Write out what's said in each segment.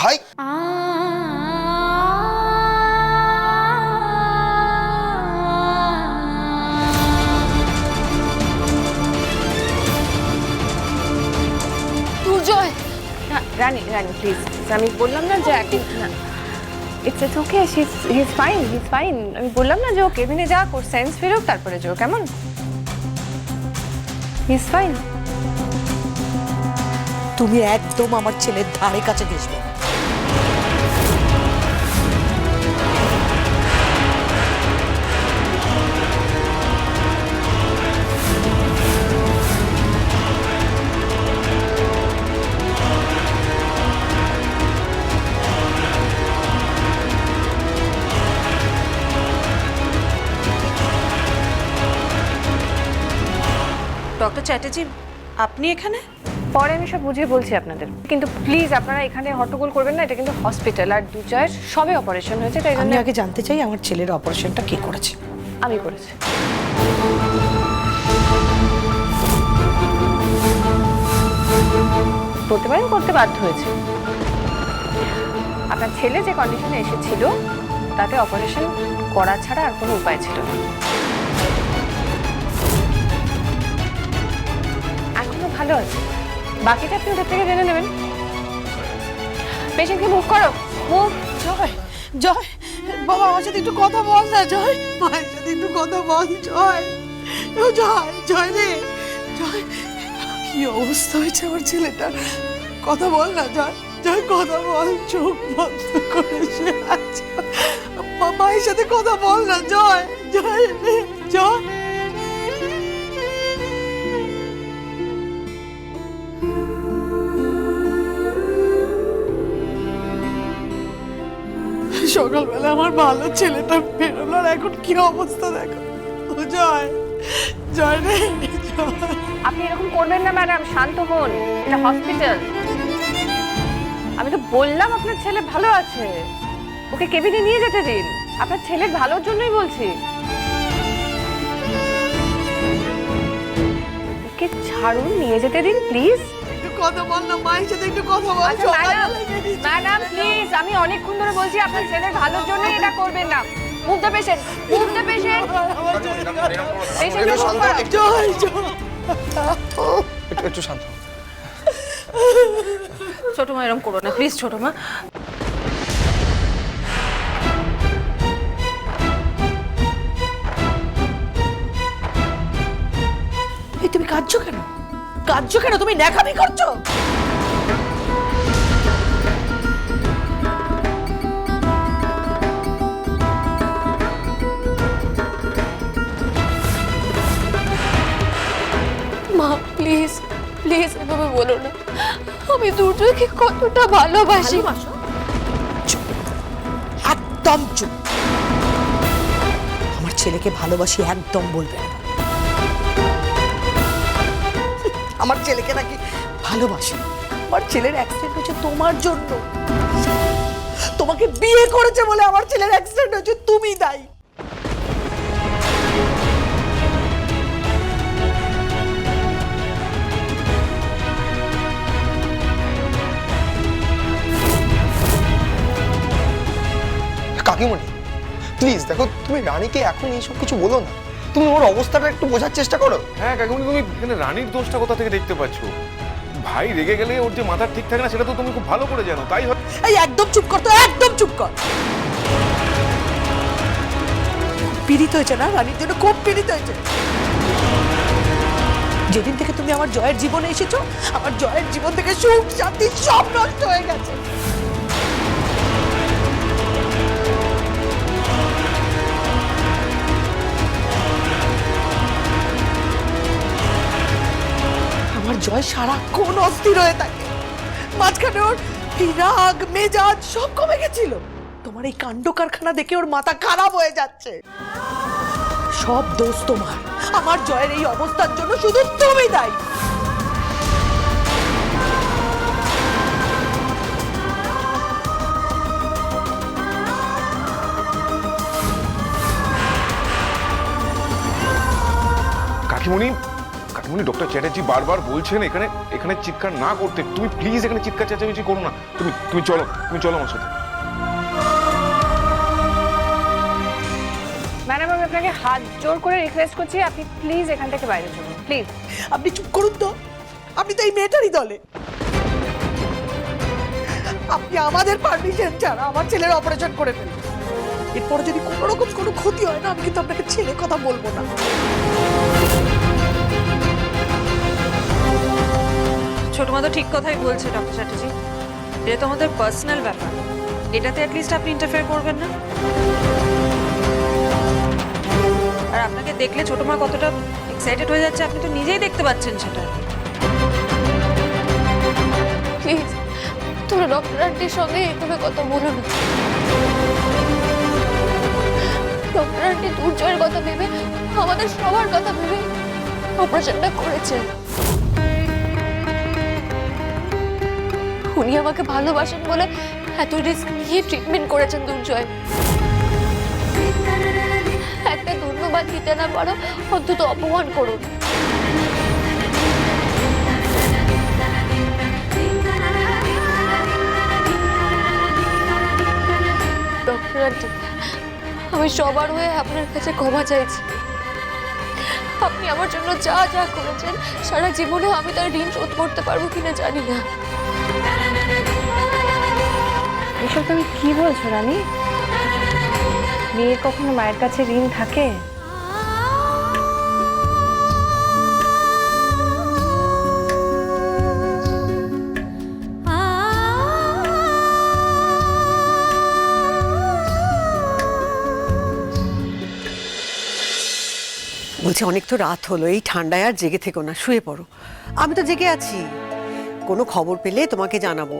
ভাই দুর্জয় রানী রানী প্লিজ, আমি বললাম না যে না it's okay, he is fine. আমি বললাম না যে ও কেবিনে যাক, ওর সেন্স ফিরুক, তারপরে যাও, কেমন? He is fine. তুমি একদম আমার ছেলের ধারে কাছে ঘেসবে না। ডক্টর চ্যাটার্জি, আপনি এখানে? পরে আমি সব বুঝিয়ে বলছি আপনাদের, কিন্তু প্লিজ আপনারা এখানে হট্টগোল করবেন না। এটা কিন্তু হসপিটাল, আর দুর্জয়ের সবে অপারেশন হয়েছে, তাই জন্য আমি আগে জানতে চাই আমার ছেলের অপারেশনটা কে করেছে। আমি করেছি। বলতে পারেন করতে বাধ্য হয়েছে। আপনার ছেলে যে কন্ডিশনে এসেছিল তাতে অপারেশন করা ছাড়া আর কোনো উপায় ছিল না। এখনো ভালো আছে, বাকিটা আপনি ওদের থেকে জেনে নেবেন। পেশেন্টকে মুভ করো, মুভ। জয় জয় বাবা, আমার সাথে একটু কথা বল না। জয়, মায়ের সাথে একটু কথা বল। জয় ও জয়, জয় রে জয়, কি অবস্থা হয়েছে আমার ছেলেটার, কথা বল না। জয় জয় কথা বল, চোখ বন্ধ করে সে আছে। মায়ের সাথে কথা বল না। জয় জয় রে জয়। সকালবেলা আমার ভালো ছেলেটা বেরোলো, আর এখন কি অবস্থা দেখো। ও জয়, জয় রে জয়। আপনি এরকম করবেন না ম্যাডাম, শান্ত হন, এটা হসপিটাল। আমি তো বললাম আপনার ছেলে ভালো আছে, ওকে কেবিনে নিয়ে যেতে দিন। আপনার ছেলের ভালোর জন্যই বলছি। ওকে ছাড়ুন, নিয়ে যেতে দিন প্লিজ। একটু কথা বল না, মায়ের সাথে একটু কথা বল। আচ্ছা ম্যাডাম প্লিজ, আমি অনেকক্ষণ ধরে বলছি আপনার ছেলের ভালোর জন্যই এটা করবেন না। Move the patient, move the patient. Joy Joy. একটু শান্ত হও। ছোট মা এরকম করো না প্লিজ, ছোট মা। এই তুমি কাঁদছো কেন? কাঁদছো কেন? তুমি ন্যাকামি করছো? মা প্লিজ প্লিজ এভাবে বলো না, আমি দুর্জয়কে কতটা ভালোবাসি। চুপ, একদম চুপ। আমার ছেলেকে ভালোবাসি একদম বলবে না। আমার ছেলেকে নাকি ভালোবাসি? আমার ছেলের অ্যাক্সিডেন্ট হয়েছে তোমার জন্য। তোমাকে বিয়ে করেছে বলে আমার ছেলের অ্যাক্সিডেন্ট হয়েছে, তুমি দায়ী। কাকিমণি প্লিজ দেখো, তুমি রানীকে এখন এইসব কিছু বলো না। তুমি ওর অবস্থাটা একটু বোঝার চেষ্টা করো। হ্যাঁ কাকিমণি, তুমি এখানে রানীর দোষটা কোথা থেকে দেখতে পাচ্ছ? ভাই রেগে গেলে ওর যে মাথা ঠিক থাকে না সেটা তো তুমি খুব ভালো করে জানো, তাই হয়। এই একদম চুপ কর তো, একদম চুপ কর। পীড়িত হয়েছে না রানীর জন্য, খুব পীড়িত হয়েছে। যেদিন থেকে তুমি আমার জয়ের জীবনে এসেছো, আমার জয়ের জীবন থেকে সুখ শান্তি সব নষ্ট হয়ে গেছে। আমার জয় সারাক্ষণ অস্থির হয়ে থাকে, মাঝখানে ওর এই রাগ মেজাজ সব কমে গেছিল। তোমার এই কাণ্ড কারখানা দেখে ওর মাথা খারাপ হয়ে যাচ্ছে। সব দোষ তোমার, আমার জয়ের এই অবস্থার জন্য শুধু তুমি দায়ী। কাকিমণি কাকিমণি, ডক্টর চ্যাটার্জি বারবার বলছেন এখানে এখানে চিৎকার না করতে। তুমি প্লিজ এখানে চিৎকার চেঁচামেচি করো না। তুমি চলো আমার সাথে। ম্যাডাম আমি আপনাকে হাত জোর করে রিকোয়েস্ট করছি, আপনি প্লিজ এখান থেকে বাইরে চলুন প্লিজ। আপনি চুপ করুন তো, আপনি তো এই মেয়েটারই দলে। আপনি আমাদের পারমিশন ছাড়া আমার ছেলের অপারেশন করে ফেলেন। এরপরে যদি কোনো রকম কোনো ক্ষতি হয় না, আমি কিন্তু আপনাকে ছেলে কথা বলবো না। ছোট মা তো ঠিক কথাই বলছে ডক্টর চ্যাটার্জি, এটা তো আমাদের পার্সোনাল ব্যাপার, এটাতে অ্যাটলিস্ট আপনি ইন্টারফেয়ার করবেন না। আর আপনাকে দেখলে ছোট মা কতটা এক্সাইটেড হয়ে যাচ্ছে আপনি তো নিজেই দেখতে পাচ্ছেন সেটা। প্লিজ তোমরা ডক্টর আন্টির সঙ্গে এভাবে কথা বলো না। ডক্টর আন্টি দুর্জয়ের কথা ভেবে, আমাদের সবার কথা ভেবে অপারেশনটা করেছে। উনি আমাকে ভালোবাসেন বলে এত রিস্ক নিয়ে ট্রিটমেন্ট করেছেন দুর্জয়। একটা ধন্যবাদ দিতে না পারো, অন্তত অপমান করুন। ডক্টর আন্টি, আমি সবার হয়ে আপনার কাছে ক্ষমা চাইছি। আপনি আমার জন্য যা যা করেছেন, সারা জীবনেও আমি তার ঋণ শোধ করতে পারবো কিনা জানি না। এসব তুমি কি বলছো রানী? মেয়ের কখনো মায়ের কাছে ঋণ থাকে? বলছে অনেক তো রাত হলো, এই ঠান্ডায় আর জেগে থেকো না, শুয়ে পড়ো। আমি তো জেগে আছি, কোনো খবর পেলে তোমাকে জানাবো।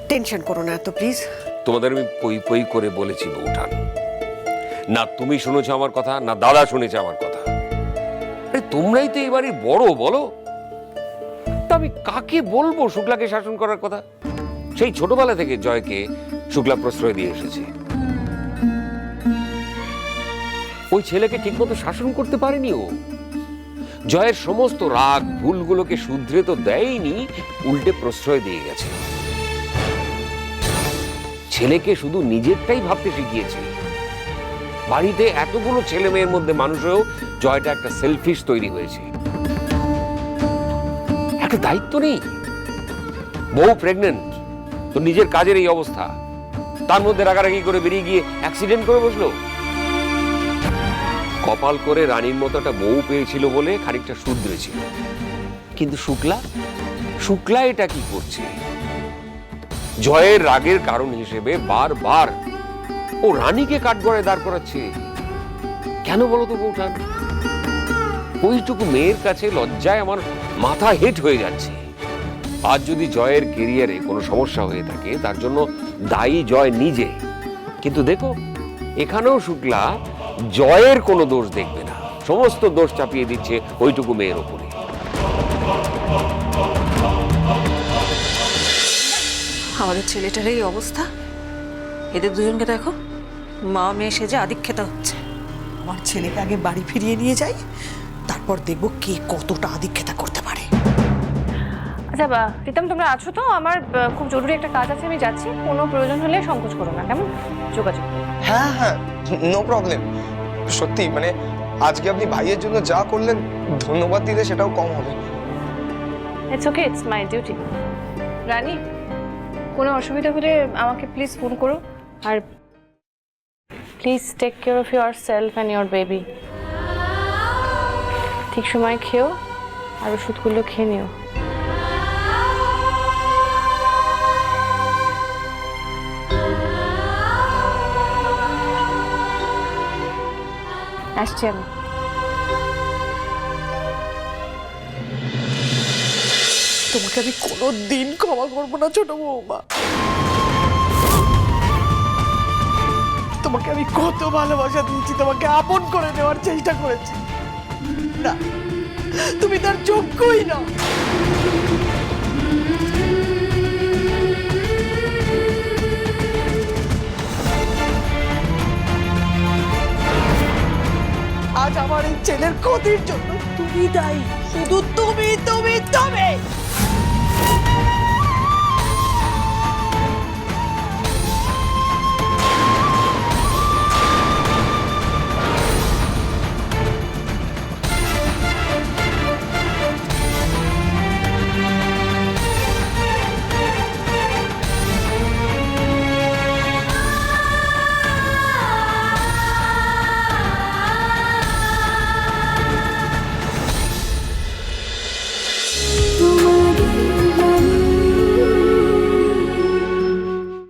টেনশন করো না এত প্লিজ। তোমাদের আমি পই পই করে বলেছি বউঠান, না তুমি শুনেছো আমার কথা, না দাদা শুনেছে আমার কথা। আরে তোমরাই তো এই বাড়ির বড়, বলো তো আমি কাকে বলবো শুক্লাকে শাসন করার কথা? সেই ছোটবেলা থেকে জয়কে শুক্লা প্রশ্রয় দিয়ে এসেছে। ওই ছেলেকে ঠিকমতো শাসন করতে পারেনি ও। জয়ের সমস্ত রাগ ভুলগুলোকে শুধরে তো দেয়নি, উল্টে প্রশ্রয় দিয়ে গেছে। ছেলেকে শুধু নিজেরটাই ভাবতে শিখিয়েছে। বাড়িতে এতগুলো ছেলে মেয়ের মধ্যে মানুষেও জয়টা একটা সেলফিশ তৈরি হয়েছে। একটা দায়িত্ব নেই। বউ প্রেগনেন্ট, তো নিজের কাজের এই অবস্থা, তার মধ্যে রাগারাগি করে বেরিয়ে গিয়ে অ্যাক্সিডেন্ট করে বসলো। কপাল করে রানীর মতো একটা বউ পেয়েছিল বলে খানিকটা শুধরেছিল, কিন্তু শুক্লা এটা কি করছে? জয়ের রাগের কারণ হিসেবে বারবার ও রানীকে কাঠগড়ায় দাঁড় করাচ্ছে। কেন বলো তো বউঠান? ওইটুকু মেয়ের কাছে লজ্জায় আমার মাথা হেট হয়ে যাচ্ছে। আজ যদি জয়ের কেরিয়ারে কোনো সমস্যা হয়ে থাকে, তার জন্য দায়ী জয় নিজে। কিন্তু দেখো, এখানেও শুক্লা জয়ের কোনো দোষ দেখবে না, সমস্ত দোষ চাপিয়ে দিচ্ছে ওইটুকু মেয়ের ওপরে। আমাদের ছেলেটার এই অবস্থা, এদের দুজনকে দেখো, মা মেয়ে সেজে আদিক্ষেতা হচ্ছে। আমার ছেলেকে আগে বাড়ি ফিরিয়ে নিয়ে যাই, তারপর দেখবো কে কতটা আদিক্ষেতা করতে পারে। আচ্ছা প্রীতম, তোমরা আছো তো? আমার খুব জরুরি একটা কাজ আছে, আমি যাচ্ছি। কোনো প্রয়োজন হলে সংকোচ করো না, কেমন? যোগাযোগ। হ্যাঁ হ্যাঁ, নো প্রবলেম। সত্যি মানে আজকে আপনি ভাইয়ের জন্য যা করলেন, ধন্যবাদ দিলে সেটাও কম হবে। It's okay, it's my duty. Rani, কোনো অসুবিধা হলে আমাকে প্লিজ ফোন করো, আর please take care of yourself and your baby. ঠিক সময় খেও, আর ওষুধগুলো খেয়ে নিও। আসছি আমি। তোমাকে আমি কোনোদিন ক্ষমা করবো না ছোট বৌমা। তোমাকে আমি কত ভালোবাসা দিয়েছি, তোমাকে আপন করে নেওয়ার চেষ্টা করেছি, না তুমি তার যোগ্যই না। আজ আমার এই ছেলের ক্ষতির জন্য তুমি দায়ী, শুধু তুমি তুমি তুমি